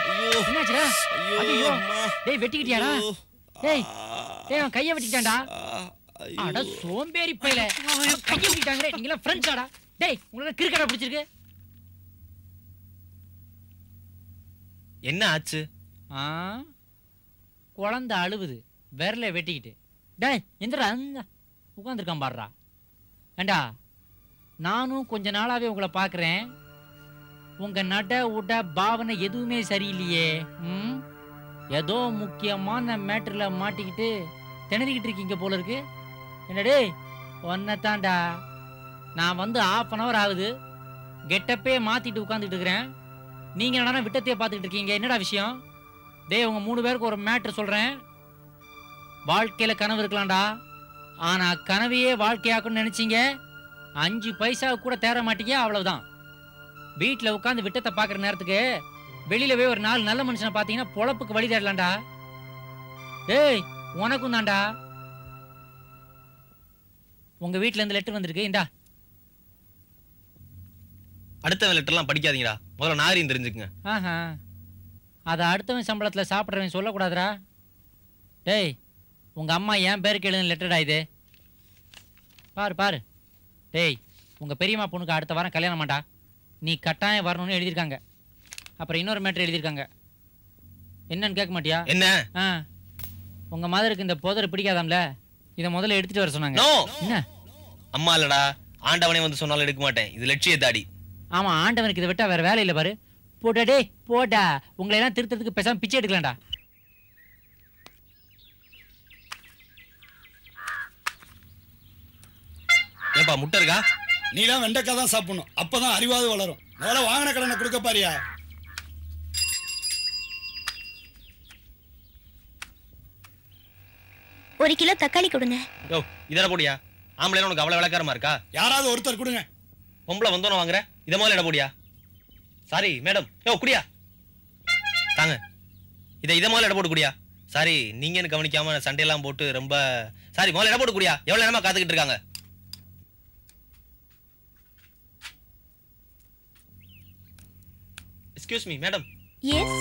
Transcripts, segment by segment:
டேய் என்னாச்சுடா? ஐயோ டேய் வெட்டிக்கிட்டியாடா? டேய் டேய் அவன் கையை வெட்டிட்டான்டா. அட சோம்பேறி பையல, கையை வெட்டிட்டாங்களே. நீங்களா ஃப்ரெண்ட்ஸாடா? டேய் உங்களுக்கு கிரிக்கெட்டா பிடிச்சிருக்கு? என்ன ஆச்சு? குழந்தை அழுவுது, விரல வெட்டிக்கிட்டு. டேய் எந்திரா, உட்காந்துருக்கான் பாடுறா. ஏண்டா நானும் கொஞ்ச நாளாவே உங்களை பார்க்குறேன். உங்க நட உட பாவனை எதுவுமே சரியில்லையே. ஏதோ முக்கியமான மேட்டர்ல மாட்டிக்கிட்டு திணறிக்கிட்டு இருக்கீங்க போல இருக்கு. என்னடே ஒன்னதாண்டா, நான் வந்து 1/2 hour ஆகுது, கெட்டப்பே மாத்திட்டு உட்காந்துட்டு இருக்கிறேன். நீங்க என்னடா விட்டத்தையே பார்த்துக்கிட்டு இருக்கீங்க? என்னடா விஷயம்? டேய் உங்க 3 பேருக்கு ஒரு மேட்டர் சொல்றேன். வாழ்க்கையில கனவு இருக்கலாம்டா, ஆனா கனவையே வாழ்க்கையாக்குன்னு நினைச்சீங்க 5 பைசா கூட தேர மாட்டீங்க, அவ்வளவுதான். வீட்டில் உட்காந்து விட்டத்தை பார்க்குற நேரத்துக்கு வெளியில போய் ஒரு 4 நல்ல மனுஷனை பார்த்தீங்கன்னா பொழப்புக்கு வழி தேடலாம்டா. டேய் உனக்கும் தான்டா. உங்க வீட்டுல இருந்து லெட்டர் வந்திருக்கு, இந்தா. அடுத்தவன் லெட்டர்லாம் படிக்காதீங்கடா, முதல்ல நாரியும் தெரிஞ்சுக்குங்க. அதை அடுத்தவன் சம்பளத்துல சாப்பிட்றவன் சொல்லக்கூடாதுடா. டேய் உங்க அம்மா என் பேருக்கு எழுதுன லெட்டர்டா இது, பாரு பாரு. டேய் உங்க பெரியம்மா பொண்ணுக்கு அடுத்த வாரம் கல்யாணம் மாட்டா, நீ கட்டாயம் வரணும்னு எழுதியிருக்காங்க. அப்புறம் இன்னொரு மேட்டர் எழுதியிருக்காங்க, என்னன்னு கேட்க மாட்டியா? என்ன? உங்க மதருக்கு இந்த புதர் பிடிக்காதாம்ல, இதை முதல்ல எடுத்துட்டு வர சொன்னாங்க. என்ன? அம்மா இல்லடா, ஆண்டவனே வந்து சொன்னாலும் எடுக்க மாட்டேன், இது லட்சிய தாடி. ஆமா, ஆண்டவனுக்கு இதை விட்டா வேற வேலை இல்லை பாரு. போடா டே போடா, உங்களை எல்லாம் திருத்தத்துக்கு பேசாம பிச்சை எடுக்கலாம்டா. ஏப்பா முட்டை இருக்கா? நீலாம் வெண்டைக்காய் தான் சாப்பிடணும், அப்பதான் அறிவாது வளரும். முதல்ல வாங்கின கடனை கொடுக்க பாரியா. ஒரு கிலோ தக்காளி கொடுங்க. யோ இதெல்லாம் போடியா, ஆம்பளை உனக்கு அவ்வளவு விளக்காரமா இருக்கா? யாராவது ஒருத்தர் கொடுங்க. பொம்பளை வந்தோன்னு வாங்குற, இதை முதல்ல இட போடியா. Sorry madam. யோ குடியா தாங்க, இதை முதல்ல இட போட்டு குடியா. சாரி நீங்கன்னு கவனிக்காம சண்டையெல்லாம் போட்டு ரொம்ப சாரி. முதல்ல இட போட்டு குடியா, எவ்வளவு நேரமா காத்துக்கிட்டு இருக்காங்க. Excuse me madam. எஸ்.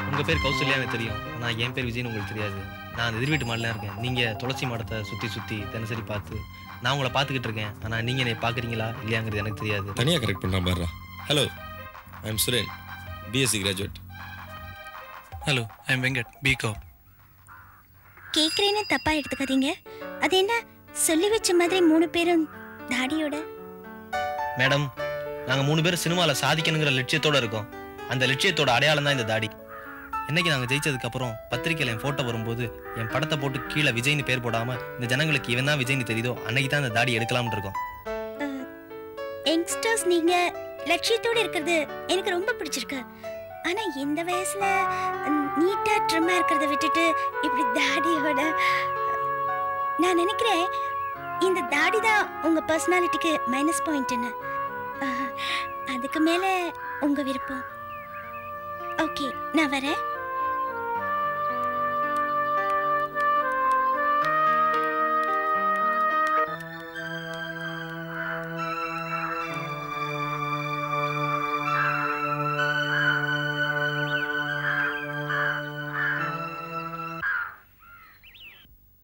உங்க பேர் கௌசல்யா எனக்கு தெரியும், ஆனா என் பேர் விஜய்னு உங்களுக்கு தெரியாது. நான் எதிர் வீட்டு மாடலாம் இருக்கேன், நீங்க துளசி மாடத்தை சுத்தி சுத்தி தினசரி பார்த்து நான் உங்களை பார்த்துக்கிட்டு இருக்கேன். ஆனா நீங்க என்னை பாக்குறீங்களா இல்லையாங்கிறது எனக்கு தெரியாது. தனியா கரெக்ட் பண்றேன் பாருடா. Hello, I am Suren, BSc graduate. Hello, I am Venkat, BCom. கேக்குறேன்னு தப்பா எடுத்துக்காதீங்க. அது என்ன சொல்லி வச்ச மாதிரி 3 பேரும் தாடியோட? மேடம், நாங்க 3 பேர் சினிமால சாதிக்கணுங்கிற லட்சியத்தோட இருக்கோம். அந்த லட்சியத்தோட அடையாளம் தான் இந்த தாடி. என்னைக்கு நாங்க ஜெயிச்சதுக்கு அப்புறம் பத்திரிக்கையில என் போட்டோ வரும்போது என் படத்தை போட்டு கீழே விஜய்னு பேர் போடாம இந்த ஜனங்களுக்கு இவன் தான் விஜய்னு தெரியுதோ அன்னைக்கு தான் இந்த தாடி எடுக்கலாம்னு இருக்கோம். யங்ஸ்டர்ஸ் நீங்க லட்சியத்தோட இருக்கிறது எனக்கு ரொம்ப பிடிச்சிருக்கு. ஆனா இந்த வயசுல நீட்டா ட்ரிம்மா இருக்கிறத விட்டுட்டு இப்படி தாடியோட, நான் நினைக்கிறேன் இந்த தாடி தான் உங்க பர்சனாலிட்டிக்கு மைனஸ் பாயிண்ட்னு. அதுக்கு மேல உங்க விருப்பம். ஓகே, நான் வரேன்.